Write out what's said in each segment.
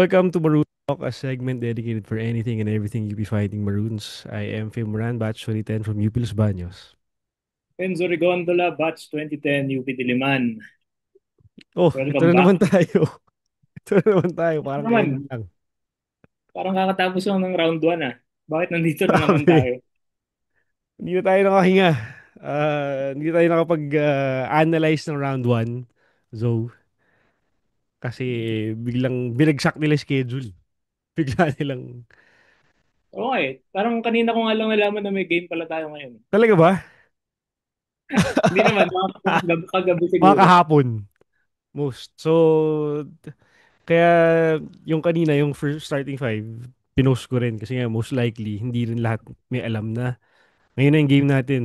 Welcome to Maroon Talk, a segment dedicated for anything and everything UP Fighting Maroons. I am Phil Moran, batch 2010 from UP Los Baños. Enzo Rigondola, Batch 2010, UP Diliman. Oh, ito Welcome na back. naman tayo. Ito na naman tayo, Ano parang naman, kailan lang. parang kakatapos lang ng round 1 ah. Bakit nandito na naman Sabi, tayo? hindi na tayo nakahinga. Hindi tayo nakapag-analyze ng round 1. So, kasi biglang binagsak nila yung schedule. Bigla nilang, Oo eh. Parang kanina ko nga lang nalaman na may game pala tayo ngayon. talaga ba? Hindi naman, kagabi Mga siguro. kahapon, most. So, kaya yung kanina, yung first starting five, pinost ko rin kasi nga most likely hindi rin lahat may alam na ngayon na yung game natin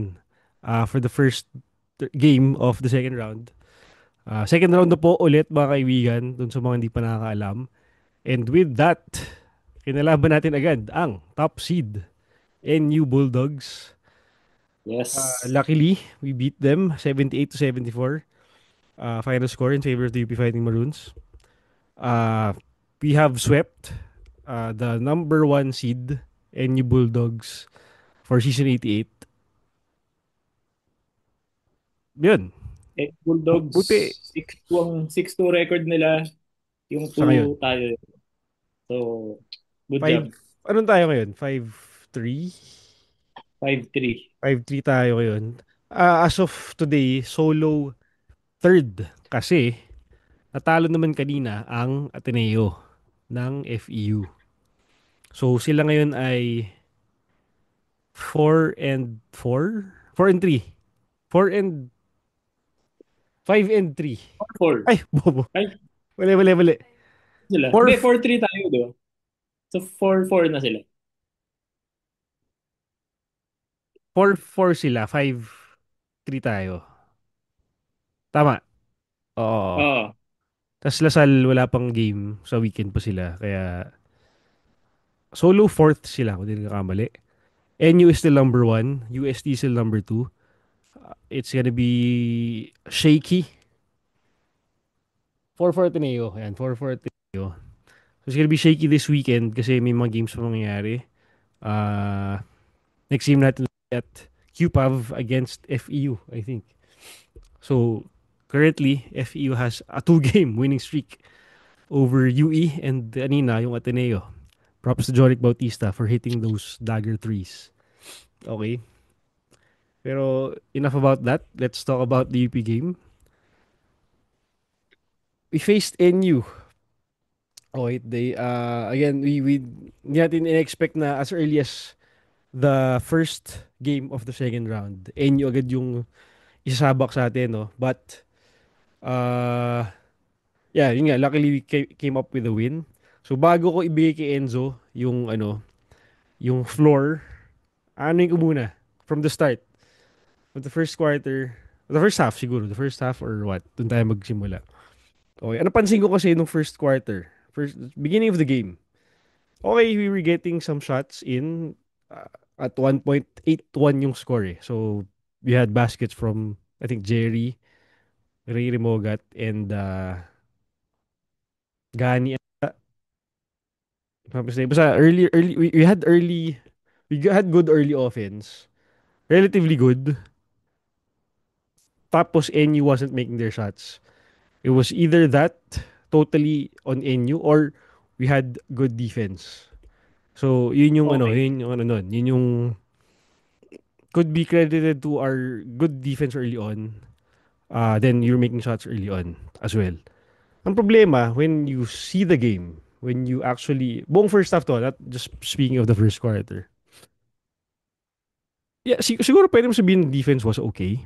for the first game of the second round. Second round na po ulit mga kaibigan dun sa mga hindi pa nakakaalam. And with that, kinalaban natin agad ang top seed NU Bulldogs. Yes. Luckily, we beat them 78-74. Final score in favor of the UP Fighting Maroons. Uh, we have swept the number one seed, NU Bulldogs, for season 88. Yun. Bulldogs, Buti 6-2 ang 6-2 record nila. Yung sa ngayon. 2 tayo. So, good Five, job. anong tayo ngayon? 5-3? 5-3. 5-3 tayo ngayon. As of today, solo third. Kasi natalo naman kanina ang Ateneo ng FEU. So sila ngayon ay 4 and 4? 4 and 3. 4 and 5 and 3. 4. Ay, bobo. 5 Mali. sila. 4, Hindi, 4-3 tayo, di ba? So, 4-4 na sila. 4 sila. 5-3 tayo. Tama. Oo. Oo. Tapos Lasal wala pang game. Sa weekend pa sila. Kaya solo fourth sila kung di nagkakamali. NU is still number one. UST is still number two. It's gonna be shaky. 4-4 Ateneo. Ayan, 4-4 Ateneo. So it's gonna be shaky this weekend kasi may mga games pa mangyayari. Uh, Next game natin at QPAV against FEU, I think. So currently, FEU has a two-game winning streak over UE and kanina yung Ateneo. Props to Joric Bautista for hitting those dagger threes. Okay. Pero enough about that. Let's talk about the UP game. We faced NU. Okay, again, we hindi natin in-expect na as early as the first game of the second round. NU agad yung isasabak sa atin, no? But, uh, yeah, yun nga, luckily we came up with a win. So, bago ko ibigay kay Enzo yung, yung floor, ano yung muna? From the start. From the first quarter, the first half siguro, the first half or what? Doon tayo magsimula. Okay, ano pansin ko kasi nung first quarter, first beginning of the game. Okay, we were getting some shots in at 1.81 yung score eh. So we had baskets from I think Jerry, Ray Remogat and Gani. Basta early we had early we had good early offense. Relatively good. Tapos NU wasn't making their shots. It was either that totally on NU or we had good defense. So, Okay. yun yung ano nun, yun yung could be credited to our good defense early on. Then you're making shots early on as well. Ang problema, when you see the game, when you actually, buong first half to, not just speaking of the first quarter. Yeah, siguro pwede mo sabihin defense was okay.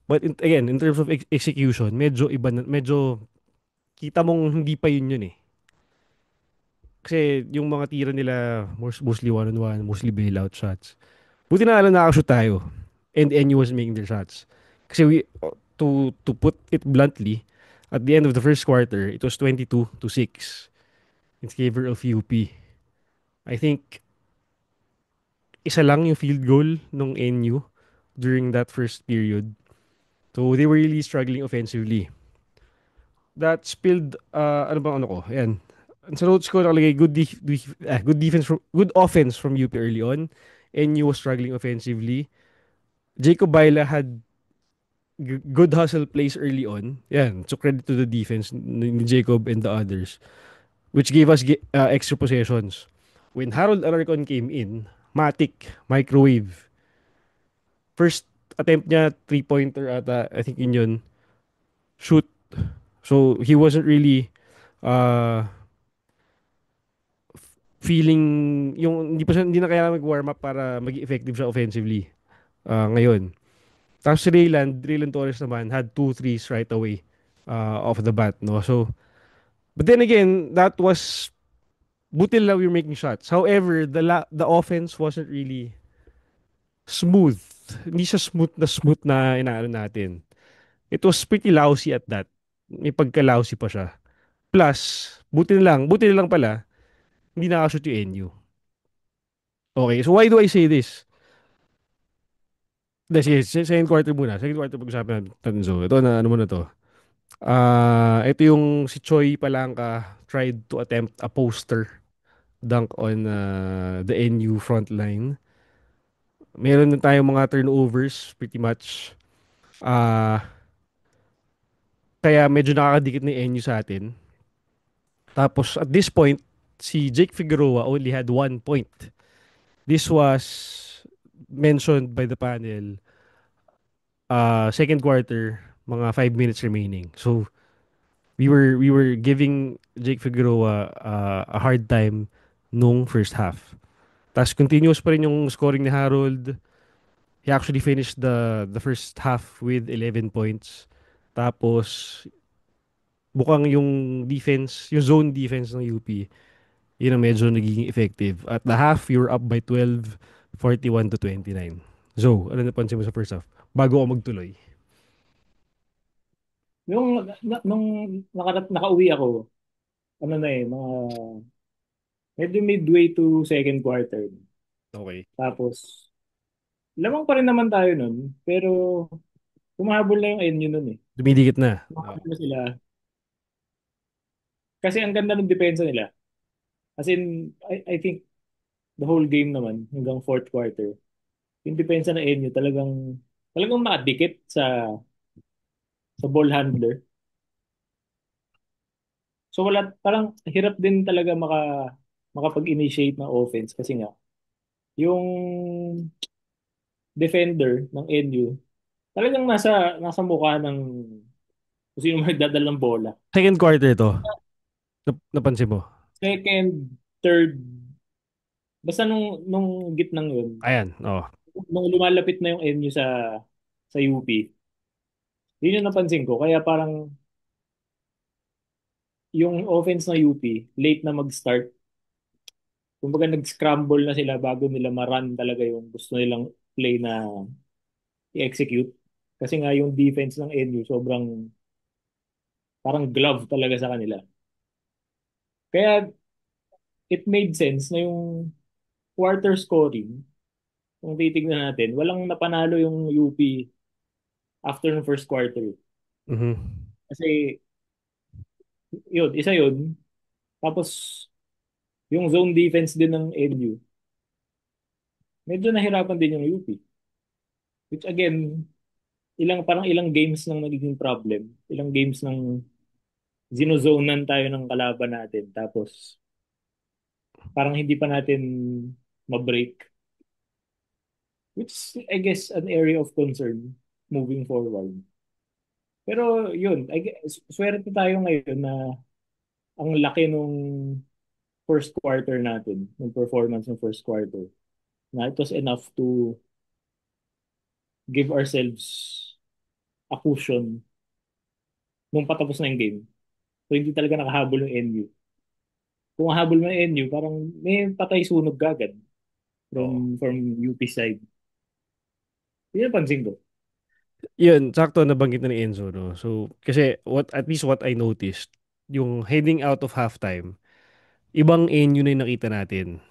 But again, in terms of execution, medyo iba na, medyo kita mong hindi pa yun eh. Kasi yung mga tira nila, mostly one-on-one, mostly bailout shots. Buti na lang nakashoot tayo. And NU was making their shots. Kasi to put it bluntly, at the end of the first quarter, it was 22-6 in favor of UP. I think isa lang yung field goal nung NU during that first period. So they were really struggling offensively. That spilled, ano bang ano ko? Ayan. Sa notes ko nakalagay good defense from good offense from UP early on. NU was struggling offensively. Jacob Baila had good hustle plays early on. Yan. So credit to the defense ni Jacob and the others, which gave us extra possessions. When Harold Alarcon came in, Matic, microwave. First attempt niya, three-pointer ata, I think yun, shoot. So he wasn't really uh, feeling, hindi na kailangan mag-warm up para maging effective siya offensively ngayon. Tapos si Raylan Torres naman had two threes right away off the bat, no? So, but then again, that was buti lang we were making shots. However, the offense wasn't really smooth. Hindi siya smooth na inaano natin. It was pretty lousy at that. May pagka-lousy pa siya. Plus, buti na lang pala, hindi nakashoot yung NU. Okay, so why do I say this? Hindi, sige, second quarter muna. Second quarter pag-usapan natin, Tanzo. Ito na, ano muna to. Ito yung si Choi Palangka tried to attempt a poster dunk on the NU front line. Meron na tayong mga turnovers pretty much. Ah, kaya medyo nakakadikit na yung NU sa atin. Tapos at this point, si Jake Figueroa only had 1 point. This was mentioned by the panel second quarter, mga 5 minutes remaining. So we were giving Jake Figueroa a hard time nung first half. Tapos continuous pa rin yung scoring ni Harold. He actually finished the first half with 11 points. Tapos bukang yung zone defense ng UP, yun ang medyo nagiging effective. At the half, you're up by 12, 41-29. So, ano napansin mo sa first half? Bago ako magtuloy. Nung nakauwi ako, ano na eh, medyo midway to second quarter. Okay. Tapos, lamang pa rin naman tayo nun, pero humahabol na yung NU nun eh. Dumidikit na. Humahabol na sila. Kasi ang ganda ng depensa nila. As in, I think the whole game naman, hanggang fourth quarter, yung depensa ng NU talagang nakadikit sa ball handler. So wala, parang hirap din talaga makapag-initiate ng offense kasi nga, yung defender ng NU, talagang nasa mukha ng kung sino magdadala ng bola. Second quarter to. Napansin mo? Second, third, basta nung gitnang yun, Ayan. Oh. nung lumalapit na yung NU sa UP, yun yung napansin ko. Kaya parang yung offense ng UP, late na mag-start. Kumbaga nag-scramble na sila bago nila ma-run talaga yung gusto nilang play na i-execute. Kasi nga yung defense ng NU sobrang parang glove talaga sa kanila. Kaya it made sense na yung quarter scoring, kung titignan natin, walang napanalo yung UP after ng first quarter. Mhm. Kasi yun, isa yun. Tapos yung zone defense din ng NU, medyo nahirapan din yung UP. Which again, parang ilang games nang nagiging problem. Ilang games nang zinozonan tayo ng kalaban natin. Tapos parang hindi pa natin ma-break. Which is, I guess, an area of concern moving forward. Pero yun, I guess, swerte tayo ngayon na ang laki nung first quarter natin, ng performance ng first quarter, na it was enough to give ourselves a cushion nung patapos na yung game. So hindi talaga nakahabol yung NU. Kung hahabol mo yung NU, parang may patay sunog agad Oo. from UP side. Yun ang pansin ko. Yun, sakto nabanggit na ni Enzo, no? So, kasi at least what I noticed, yung heading out of halftime, ibang NU na yung nakita natin.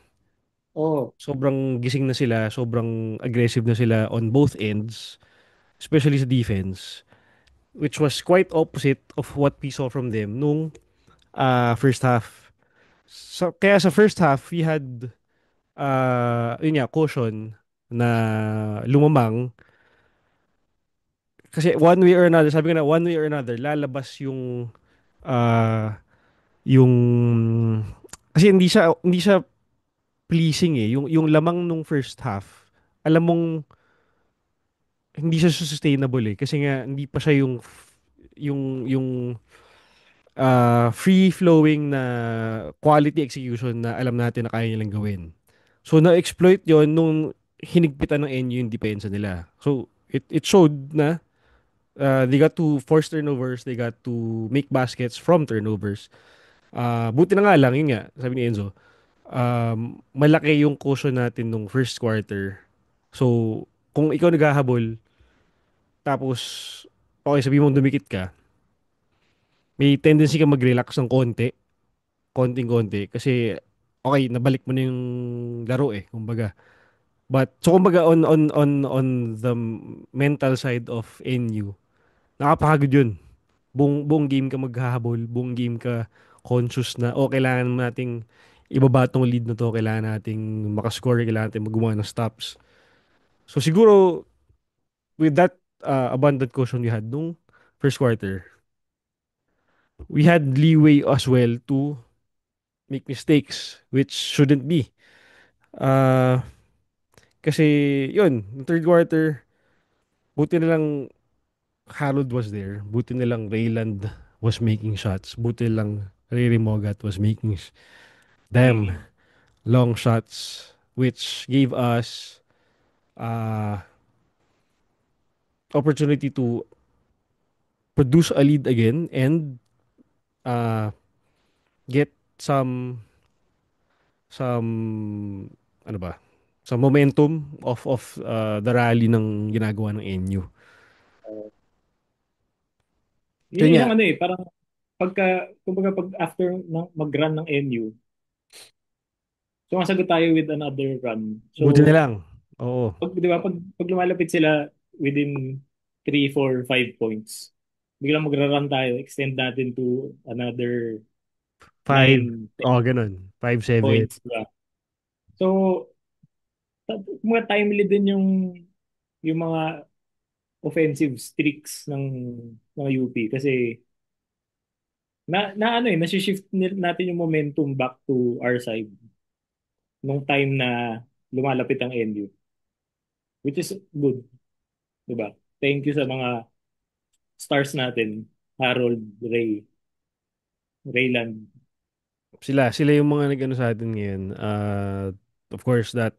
Oo. Sobrang gising na sila, sobrang aggressive na sila on both ends, especially sa defense, which was quite opposite of what we saw from them nung first half. Kaya sa first half, we had, yun nga, caution na lumamang. Kasi one way or another, sabi ko na, one way or another, lalabas ah, yung, kasi hindi siya pleasing eh. Yung lamang nung first half, alam mong, hindi siya sustainable eh. Kasi nga, hindi pa siya yung free flowing na quality execution na alam natin na kaya nilang gawin. So na-exploit 'yon nung hinigpitan ng NU yung depensa nila. So it showed na they got to force turnovers, they got to make baskets from turnovers. Buti na nga lang, yun nga, sabi ni Enzo, malaki yung cushion natin nung first quarter. So, kung ikaw naghahabol, tapos, okay, sabi mong dumikit ka, may tendency ka mag-relax ng konti, konting-konti, kasi, okay, nabalik mo na yung laro eh, kumbaga. So kumbaga on the mental side of NU, nakapagod yun. Buong game ka maghahabol, buong game ka conscious na kailangan nating ibaba tong lead na to, kailangan nating makascore, kailangan nating gumawa ng stops. So siguro with that abundant caution we had nung first quarter, we had leeway as well to make mistakes which shouldn't be. Uh, Kasi yun, third quarter, buti na lang Harold was there. Buti na lang Rayland was making shots. Buti na lang Ray Mogat was making damn Mm. long shots which gave us uh, opportunity to produce a lead again and uh, get some ano ba some momentum of the rally ng ginagawa ng NU. Yun Kaya yung nga, isang ano eh, parang kumbaga pag after mag-run ng NU, sumasagot tayo with another run. So, buti na lang. Oo. di ba, pag lumalapit sila within 3, 4, 5 points, biglang magra-run tayo, extend natin to another Five. 9, 10 Oh, ganun. 5-7. points, di ba? So, mga timely din yung mga offensive streaks ng UP kasi na ano eh, nasi-shift natin yung momentum back to our side nung time na lumalapit ang NU, which is good, di ba? Thank you sa mga stars natin, Harold, Rayland. Sila yung mga nag-ano sa atin ngayon. Of course, that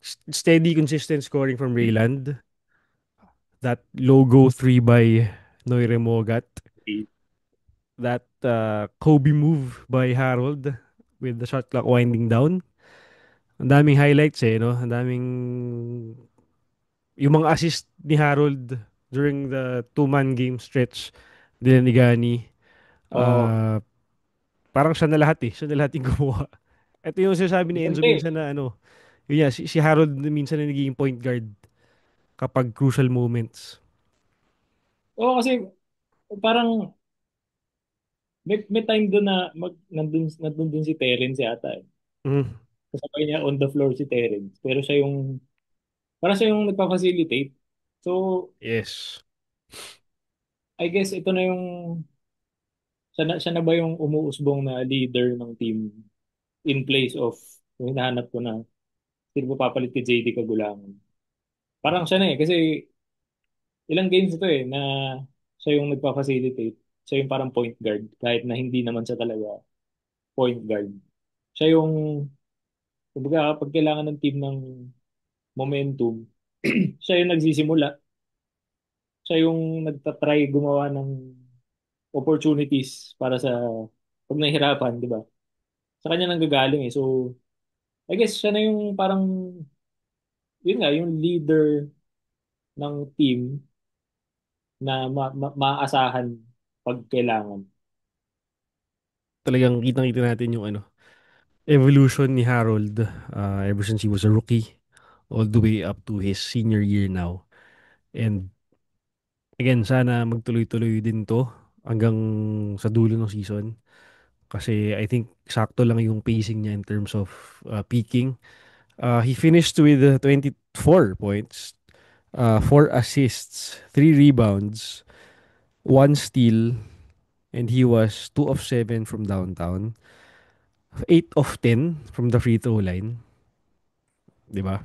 steady, consistent scoring from Rayland. That logo 3 by Noire Mogat. That Kobe move by Harold with the shot clock winding down. Ang daming highlights eh, no? Ang daming... Yung mga assist ni Harold during the two-man game stretch nila ni Gani. Oo. Uh, Parang siya na lahat eh. Siya na lahat yung gumawa. Ito yung sinasabi ni Enzo Siyempre, minsan na ano, yun yan, si Harold minsan na nagiging point guard kapag crucial moments. oo kasi parang may time doon na nandun din si Terence yata eh. Mm, Kasabay niya on the floor si Terence. Pero parang siya yung nagpa-facilitate. So, yes. I guess ito na yung, siya na ba yung umuusbong na leader ng team in place of yung hinahanap ko na sino ba papalit kay JD Kagulangan. Parang siya na eh, kasi ilang games ito eh, na siya yung nagpa-facilitate. Siya yung parang point guard, kahit na hindi naman siya talaga point guard. Siya yung, kumbaga, pag kailangan ng team ng momentum, siya yung nagsisimula. Siya yung nagtatry gumawa ng opportunities para sa pag nahihirapan, di ba? Sa kanya nanggagaling eh. So, I guess siya na yung parang, yun nga, yung leader ng team na maaasahan pag kailangan. Talagang kitang-kita natin yung ano, evolution ni Harold ever since he was a rookie all the way up to his senior year now. And again, sana magtuloy-tuloy din to hanggang sa dulo ng season. Kasi I think sakto lang yung pacing niya in terms of peaking. He finished with 24 points, 4 assists, 3 rebounds, 1 steal, and he was 2 of 7 from downtown, 8 of 10 from the free throw line. 'Di ba?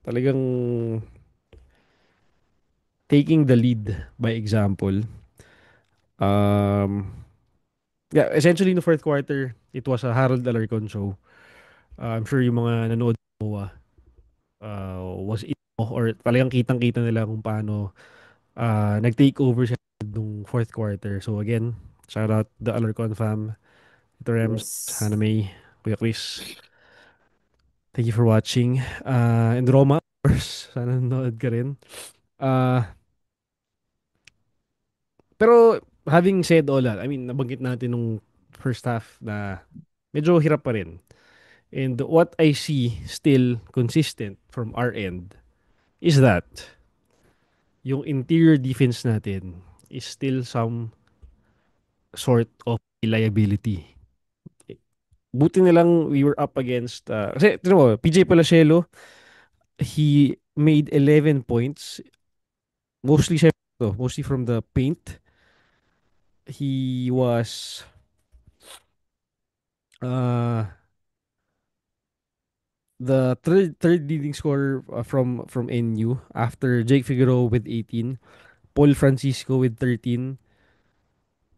Talagang taking the lead by example. Um, yeah, essentially in the fourth quarter, it was a Harold Alarcon show. I'm sure yung mga nanood mo was it or talagang kitang-kita nila kung paano nag-take over siya nung fourth quarter. So again, shout out the Alarcon fam. Ito Rems, Yes. Hanamay, Kuya Chris. Thank you for watching. And Roma, of course, sana nanood ka rin. Uh, pero having said all that, I mean, nabanggit natin nung first half na medyo hirap pa rin. And what I see still consistent from our end is that yung interior defense natin is still some sort of reliability. Buti na lang we were up against, kasi, tinan mo, PJ Palasielo, he made 11 points, mostly siya, mostly from the paint. He was, uh, the third leading scorer from NU after Jake Figueroa with 18, Paul Francisco with 13.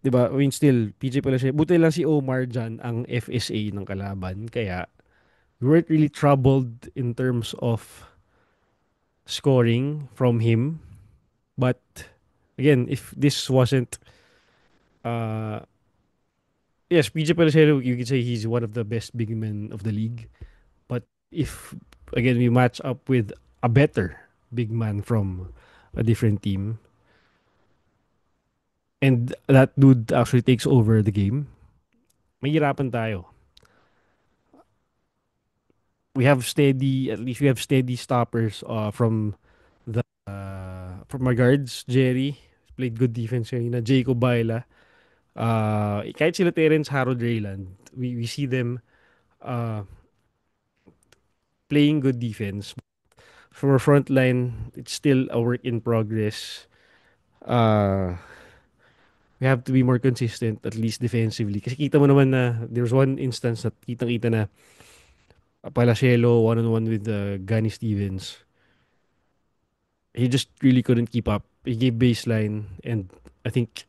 'Di ba? I mean still PJ Palasielo. Buti lang si Omar dyan ang FSA ng kalaban. Kaya we weren't really troubled in terms of scoring from him. But again, if this wasn't uh yes, PJ Palasielo, you could say he's one of the best big men of the league. But if again we match up with a better big man from a different team and that dude actually takes over the game, mahirapan tayo. We have steady, at least we have steady stoppers from our guards. Jerry played good defense kanina. Jacob Baila. Kahit sila Terence Harold Rayland, we see them uh, playing good defense. For our front line, it's still a work in progress. Uh, we have to be more consistent, at least defensively. Kasi kita mo naman na there's one instance na kitang-kita na Palacielo one-on-one with Gani Stevens. He just really couldn't keep up. He gave baseline and I think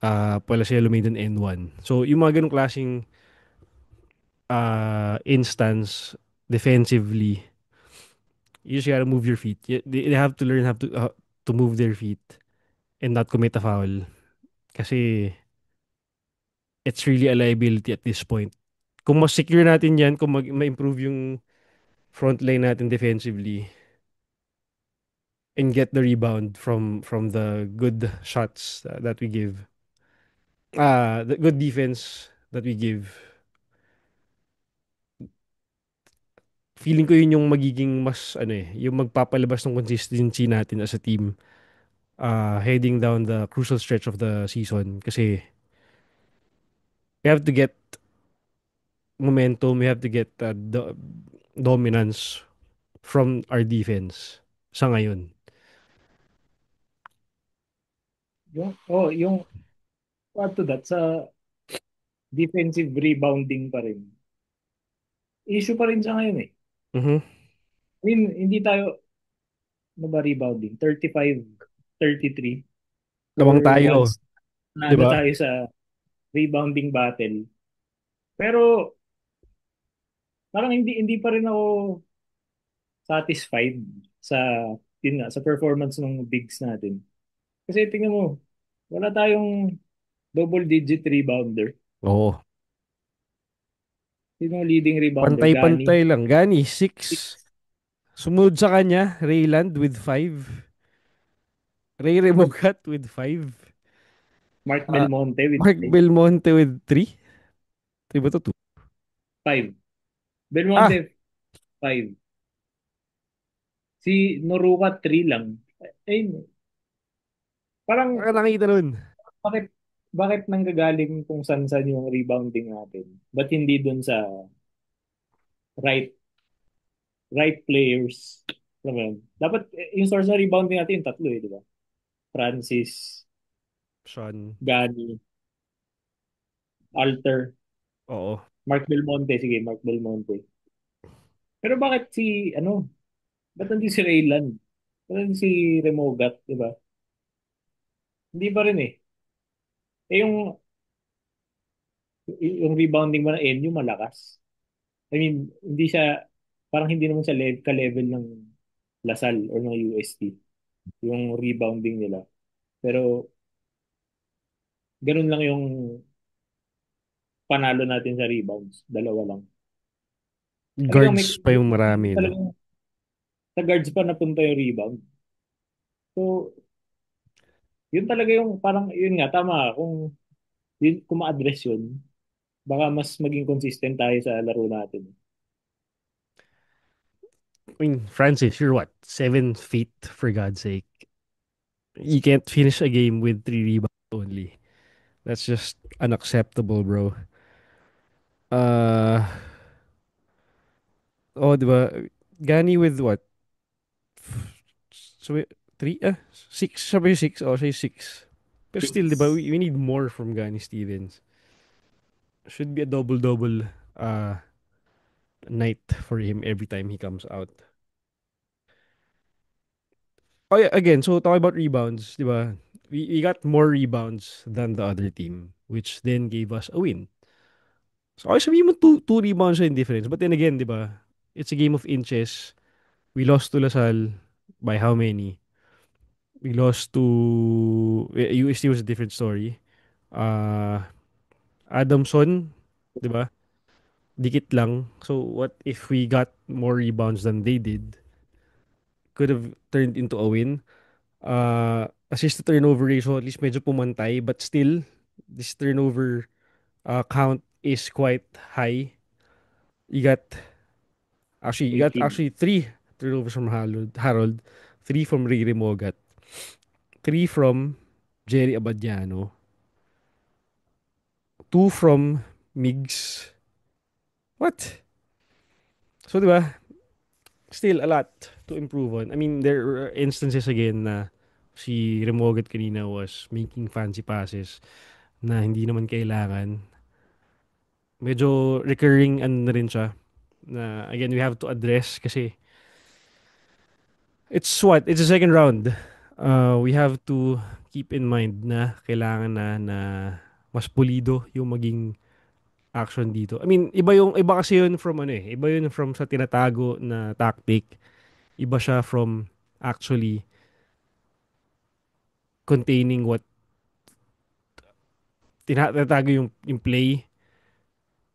Palacielo made an N1. So yung mga ganong klaseng instance defensively, you just gotta move your feet. They have to learn how to move their feet and not commit a foul. Kasi it's really a liability at this point. Kung mas secure natin yan, kung ma-improve yung front line natin defensively and get the rebound from the good shots that we give, the good defense that we give, feeling ko yun yung magiging mas ano yung magpapalabas ng consistency natin as a team heading down the crucial stretch of the season kasi we have to get momentum, we have to get dominance from our defense sa ngayon. Yung what to that sa defensive rebounding pa rin. Issue pa rin sa ngayon eh. Mhm. I mean, hindi tayo ano ba rebounding? 35, 33 Lamang or tayo, once 'di nalo ba? tayo sa rebounding battle. Pero parang hindi pa rin ako satisfied sa yun nga, sa performance ng bigs natin. Kasi tingnan mo, wala tayong double digit rebounder. Oo. Sino ang leading rebounder? Gani. Pantay-pantay lang. Gani, 6. Six. Sumunod sa kanya, Rayland with 5. Ray Remogat with 5. Mark Uh, Belmonte with Mark five. Belmonte with 3. 3 ba to? 2. Five. Ah, Belmonte, five. Si Noruka, three lang. Eh, parang, nakita nun. bakit? bakit nanggagaling kung saan-saan yung rebounding natin? Ba't hindi dun sa right right players? Alam mo yun? Dapat yung source ng rebounding natin yung tatlo eh, di ba? Francis, Sean. Gani, Alter, Oo. Mark Belmonte. Sige, Mark Belmonte. Pero bakit ba't hindi si Raylan? Ba't hindi si Remogat, di ba? Hindi pa rin eh. Eh yung rebounding mo ng NU malakas. I mean, hindi siya, parang hindi naman siya ka-level ng Lasal or ng UST, yung rebounding nila. Pero, ganun lang yung panalo natin sa rebounds. Dalawa lang. Talagang Guards pa yung marami, no? talagang sa guards pa napunta yung rebound. So, yun talaga yung parang, yun nga, tama. Kung ma-address yun, baka mas maging consistent tayo sa laro natin. I mean, Francis, you're what? 7 feet, for God's sake. You can't finish a game with 3 rebounds only. That's just unacceptable, bro. Uh, oh, di ba? Gani with what? So, three? Six? Siya ba yung six? Oh, siya yung six. But still, di ba? Six. We need more from Gani Stevens. Should be a double-double uh, night for him every time he comes out. Oh, yeah, again, so talking about rebounds, di ba? We got more rebounds than the other team, which then gave us a win. So, okay, sabihin mo two rebounds in difference. But then again, di ba? It's a game of inches. We lost to Lasal by how many? We lost to UST was a different story. Uh, Adamson, di ba? Dikit lang. So, what if we got more rebounds than they did? Could have turned into a win. Assist to turnover ratio, at least medyo pumantay. But still, this turnover count is quite high. You got you got 18. actually three turnovers from Harold, three from Riri Mogat, three from Jerry Abadiano, two from Migs. What? So, di ba? Still a lot to improve on. I mean, there are instances again na si Remogat kanina was making fancy passes na hindi naman kailangan. Medyo recurring ano na rin siya na again we have to address kasi it's what? It's a second round. We have to keep in mind na kailangan na mas pulido yung maging action dito. I mean, iba kasi yun from ano eh. Iba yun from sa tinatago na tactic. Iba siya from actually containing what tinatago yung play.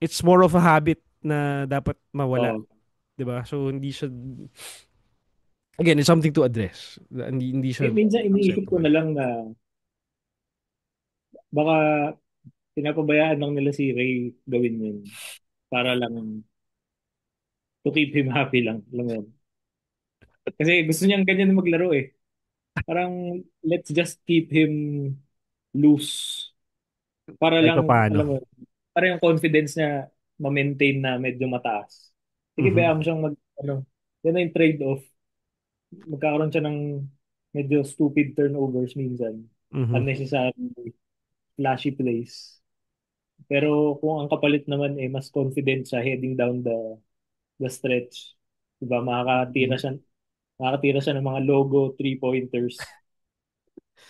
It's more of a habit na dapat mawala, Oh. 'di ba? So hindi siya again, it's something to address. Hindi siya Minsan iniisip ko acceptable. na lang na baka pinapabayaan lang nila si Ray gawin yun para lang to keep him happy lang. Alam mo yun? Kasi gusto niyang ganyan maglaro eh. Parang let's just keep him loose para Kahit pa lang, paano. alam mo, para yung confidence niya ma-maintain na medyo mataas. Sige, Mhm. bayaan mo siyang yan na yung trade-off. Magkakaroon siya ng medyo stupid turnovers minsan. Mhm. Unnecessary flashy plays. Pero kung ang kapalit naman eh mas confident siya heading down the stretch, 'di ba? Makakatira siya ng mga logo three-pointers.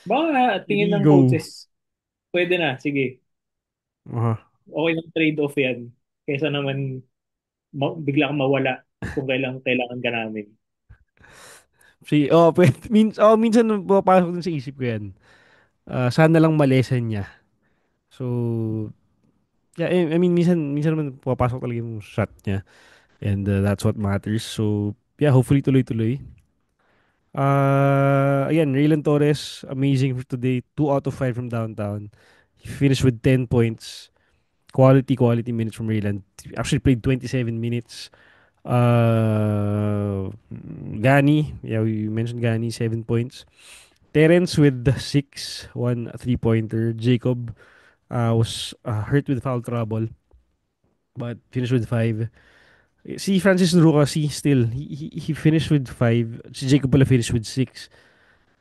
Baka tingin ng Ego. coaches, pwede na, sige. Aha. Okay ng trade-off 'yan. Kaysa naman bigla kang mawala kung kailangan ka namin. minsan pumapasok din sa isip ko yan. Sana lang malesen niya. So, yeah, I mean, minsan naman pumapasok talaga yung shot niya. And that's what matters. So, yeah, hopefully tuloy-tuloy. Again, Raylan Torres, amazing for today. 2 out of 5 from downtown. He finished with 10 points. Quality minutes from Raylan. Actually played 27 minutes. Uh, Gani, yeah, we mentioned Gani, 7 points. Terence with 6, one 3-pointer. Jacob, Was hurt with foul trouble, but finished with five. Si Francis Nuru kasi still, he finished with five. Si Jacob pala finished with six.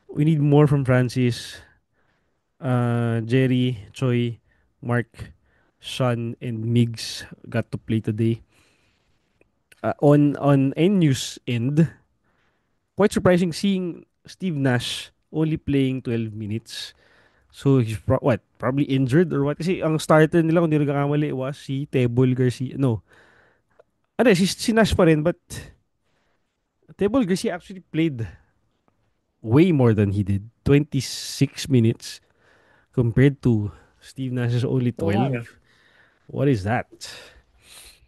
We need more from Francis. Jerry, Choi, Mark, Sean, and Migs got to play today. On NU's end, quite surprising seeing Steve Nash only playing 12 minutes. So he's what? Probably injured or what? Kasi ang starter nila kung di nagkakamali was si Tebol Garcia. No. Ano, si Nash pa rin, but Tebol Garcia actually played way more than he did. 26 minutes compared to Steve Nash's only Oo nga, eh. 12. What is that?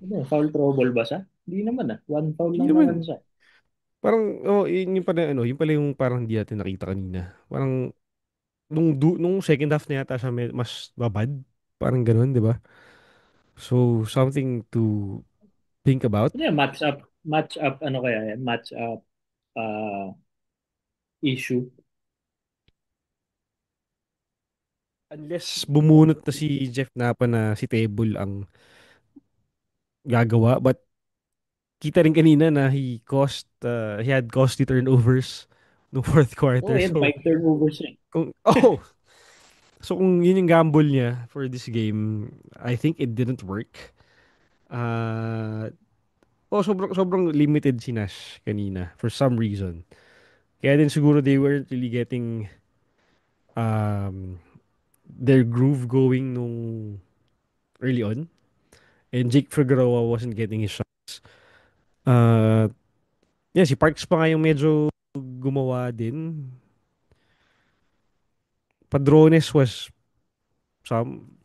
Ano, foul trouble ba siya? Hindi naman ah. One foul Hindi lang naman. naman siya. Parang, oh, yun yung pala, ano, yun pala yung parang hindi natin nakita kanina. Parang, nung second half na yata siya mas babad. Parang ganun, di ba? So, something to think about. Ano yan, match up, ano kaya yan? Match up uh, issue. Unless bumunot na si Jeff Napa na si Table ang gagawa. But kita rin kanina na he had costly turnovers no fourth Oo, quarter. yan, So, 5 turnovers siya. oh, so kung yun yung gamble niya for this game, I think it didn't work. Uh, sobrang limited si Nash kanina for some reason. Kaya din siguro they weren't really getting um, their groove going nung early on. And Jake Figueroa wasn't getting his shots. Uh, yeah, si Parks pa nga yung medyo gumawa din. Padrones was some.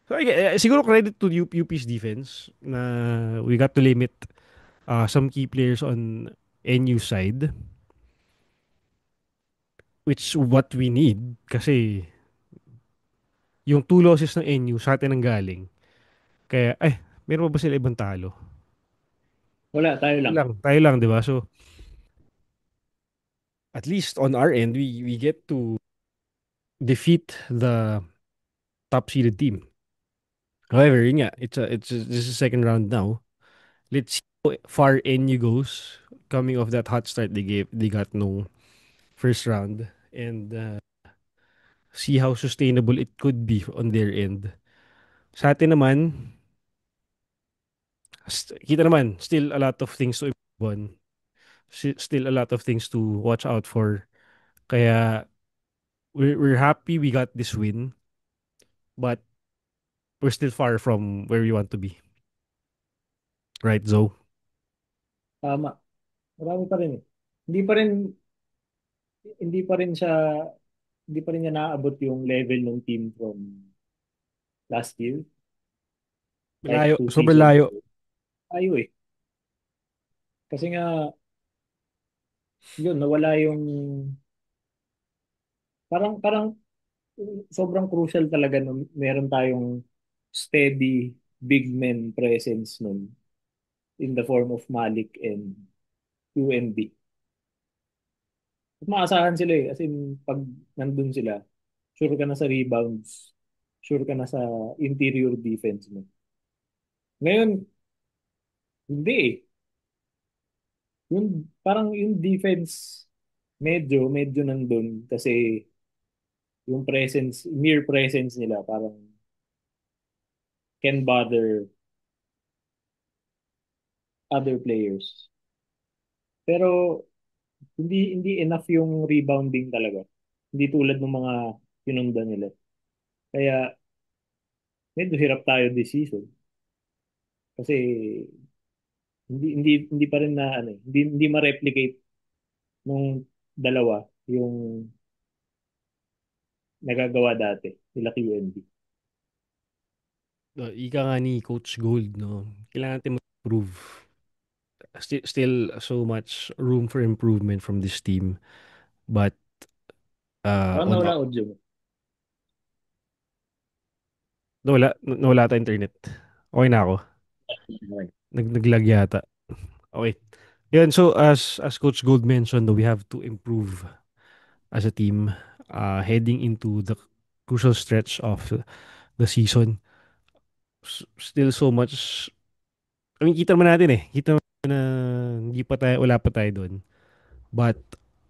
So, siguro credit to UP's defense na we got to limit some key players on NU side, which what we need kasi yung two losses ng NU sa atin ang galing. Kaya, meron pa ba sila ibang talo? Wala, tayo lang. Tayo lang, di ba? So, at least on our end, we get to defeat the top seeded team. However, yun nga, this is second round now. Let's see how far NU goes coming off that hot start they got no first round and see how sustainable it could be on their end. Sa atin naman, kita naman, still a lot of things to improve on. Still a lot of things to watch out for. Kaya we're happy we got this win, but we're still far from where we want to be. Right, Zoe? Tama. Marami pa rin eh. Hindi pa rin, hindi pa rin siya, hindi pa rin niya naaabot yung level ng team from last year. Like Malayo, two sobrang seasons layo. ago. Tayo eh. Kasi nga, yun, nawala yung, parang sobrang crucial talaga nung meron tayong steady big men presence nun in the form of Malik and UNB. At maasahan sila eh. As in, pag nandun sila, sure ka na sa rebounds, sure ka na sa interior defense mo. Ngayon, hindi eh. Parang yung defense, medyo nandun kasi yung presence, mere presence nila parang can bother other players. Pero hindi enough yung rebounding talaga. Hindi tulad ng mga pinundan nila. Kaya medyo hirap tayo this season kasi hindi pa rin na ano, hindi ma-replicate nung dalawa yung nagagawa dati nila QNB. Ika nga ni Coach Gold, no? Kailangan natin mag-improve. Still so much room for improvement from this team. But Parang on nawala audio mo. nawala ata internet. Okay na ako. Okay. Naglag yata. Okay. Yun, so as Coach Gold mentioned, we have to improve as a team heading into the crucial stretch of the season. Still so much. I mean, kita naman natin eh. Kita naman na hindi pa tayo, wala pa tayo doon. But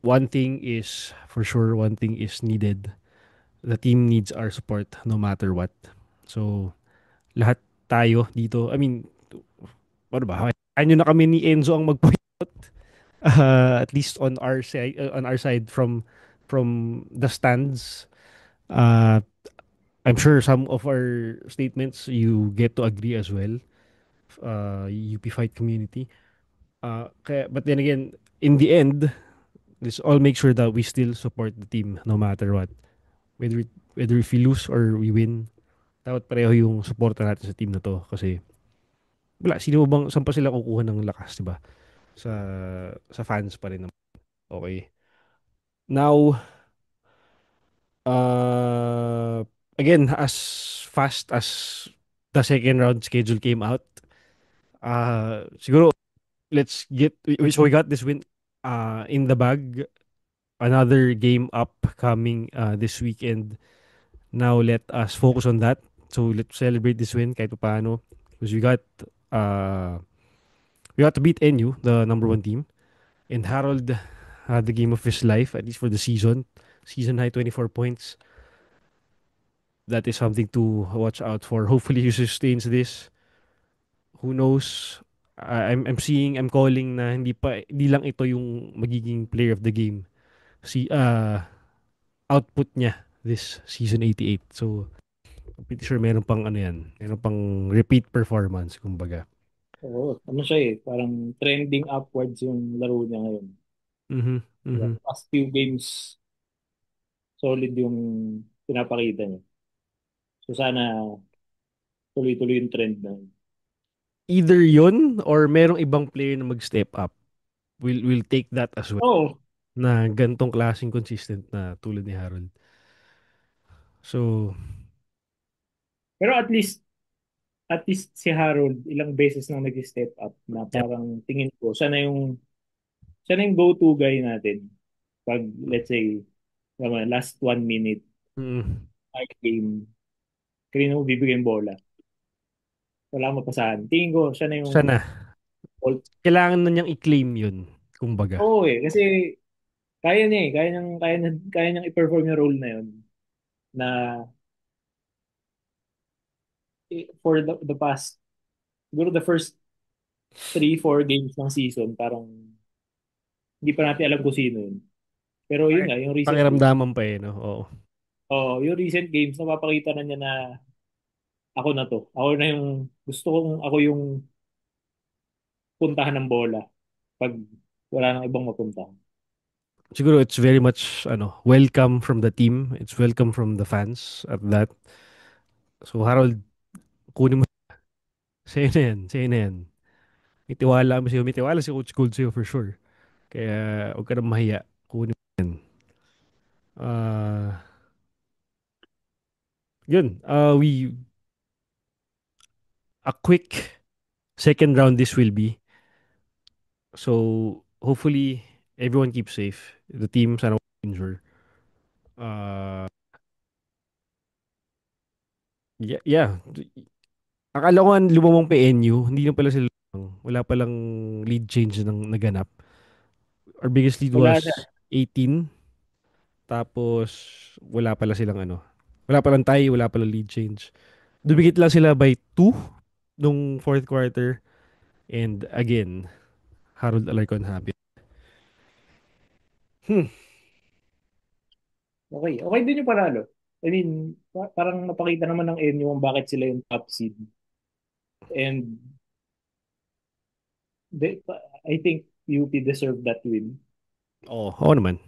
one thing is, for sure, one thing is needed. The team needs our support no matter what. So, lahat tayo dito, I mean, ano ba? Ano na kami ni Enzo ang mag-point at least on our side from the stands. Uh, I'm sure some of our statements you get to agree as well. UP Fight community. But then again, in the end, let's all make sure that we still support the team no matter what. Whether whether if we lose or we win, dapat pareho yung suporta natin sa team na to kasi wala, sino bang, saan pa sila kukuha ng lakas, di ba? Sa, sa fans pa rin naman. Okay. Now, uh, again, as fast as the second round schedule came out, siguro, let's get, so we got this win in the bag. Another game upcoming this weekend. Now, let us focus on that. So, let's celebrate this win kahit pa paano. Because uh, we got to beat NU, the number one team. And Harold had the game of his life, at least for the season. Season high 24 points. That is something to watch out for. Hopefully he sustains this. Who knows? I'm calling na hindi lang ito yung magiging player of the game. Si output niya this season 88. So I'm pretty sure meron pang ano yan. Meron pang repeat performance kumbaga. Oo, ano siya eh, parang trending upwards yung laro niya ngayon. Mhm. Diba? Mhm. Past few games, solid yung pinapakita niya. So sana tuloy-tuloy yung trend na yun. Either yun or merong ibang player na mag-step up. We'll take that as well. Oo, Na gantong klaseng consistent na tulad ni Harold. So, pero at least si Harold ilang beses nang nag-step up na yep. parang tingin ko siya na yung go-to guy natin pag let's say last 1 minute Mm. fight game kanino mo bibigyan bola wala kang mapasahan tingin ko siya na yung Sana. all. Kailangan na niyang i-claim yun. Kumbaga. Oo eh kasi kaya niya eh kaya niyang i-perform yung role na yun na for the past siguro the first 3-4 games ng season parang hindi pa natin alam kung sino yun pero yun Paki- nga yung recent games. Pakiramdaman pa eh, no? Oo. Oh, yung recent games, napapakita na niya na ako na to. Ako na yung, gusto kong ako yung puntahan ng bola pag wala nang ibang mapuntahan. Siguro it's very much welcome from the team. It's welcome from the fans at that. So Harold, kunin mo sa'yo na yan. Sa'yo na yan. May tiwala si Coach Gold sa'yo for sure. Kaya huwag ka na mahiya. Kunin mo yan. Uh, yun. A quick second round this will be. So hopefully everyone keeps safe. The team sana wala injure. Uh, yeah. Akala ko nga lumamang PNU, hindi na pala sila lumamang. Wala palang lead change ng naganap. Our biggest lead Wala na. was 18. Tapos wala pala silang wala palang tie, wala palang lead change. Dumikit lang sila by 2 nung fourth quarter. And again, Harold Alarcon happy. Hmm. Okay. Okay din yung panalo. I mean, parang napakita naman ng NU kung bakit sila yung top seed. And they, I think UP deserved that win. Oo naman.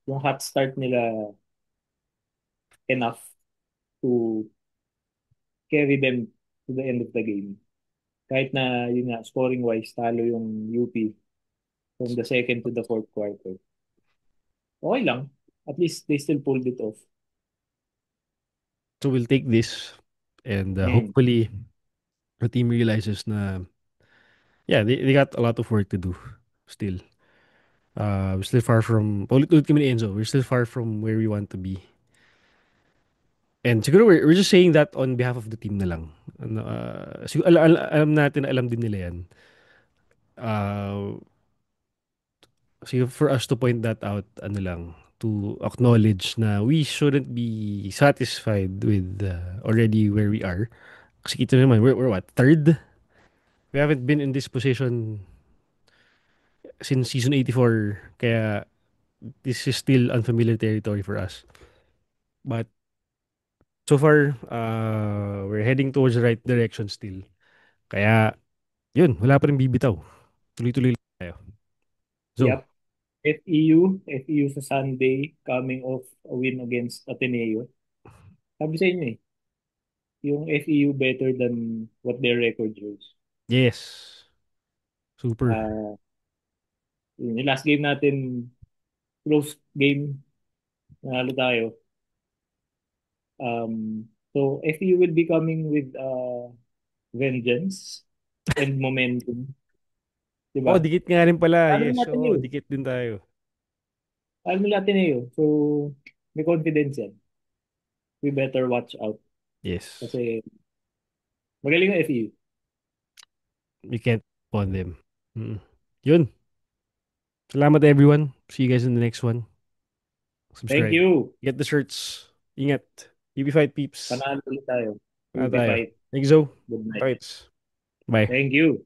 Yung hot start nila enough to carry them to the end of the game. Kahit na, yun nga, scoring-wise, talo yung UP from the second to the fourth quarter. Okay lang. At least they still pulled it off. So we'll take this and Mm. hopefully the team realizes na yeah, they got a lot of work to do still. We're still far from ulit-ulit kami ni Enzo. We're still far from where we want to be. And siguro we're just saying that on behalf of the team na lang. Ano, siguro, alam natin, alam din nila yan. Uh, siguro for us to point that out, ano lang, to acknowledge na we shouldn't be satisfied with already where we are. Kasi kita naman, we're what, third? We haven't been in this position since season 84. Kaya this is still unfamiliar territory for us. But so far, we're heading towards the right direction still. Kaya, yun, wala pa rin bibitaw. Tuloy-tuloy lang tayo. So, Yep. FEU sa Sunday coming off a win against Ateneo. Sabi sa inyo yung FEU better than what their record shows. yes. Super. Uh, yung last game natin, close game, nanalo tayo. So FEU will be coming with vengeance and momentum, di Oh, ba? dikit nga rin pala. Alam Yes, natin oo, yun. dikit din tayo. Alam nila Ateneo. So, may confidence yan. We better watch out. Yes. Kasi magaling ang FEU. We can't pawn them. Mm. Yun. Salamat everyone. See you guys in the next one. Thank Subscribe. you. Get the shirts. Ingat. UB Fight peeps. Panalo ulit tayo. Ano We'll be tayo? fight. Thank you, Zo. Good night. Fights. Bye. Thank you.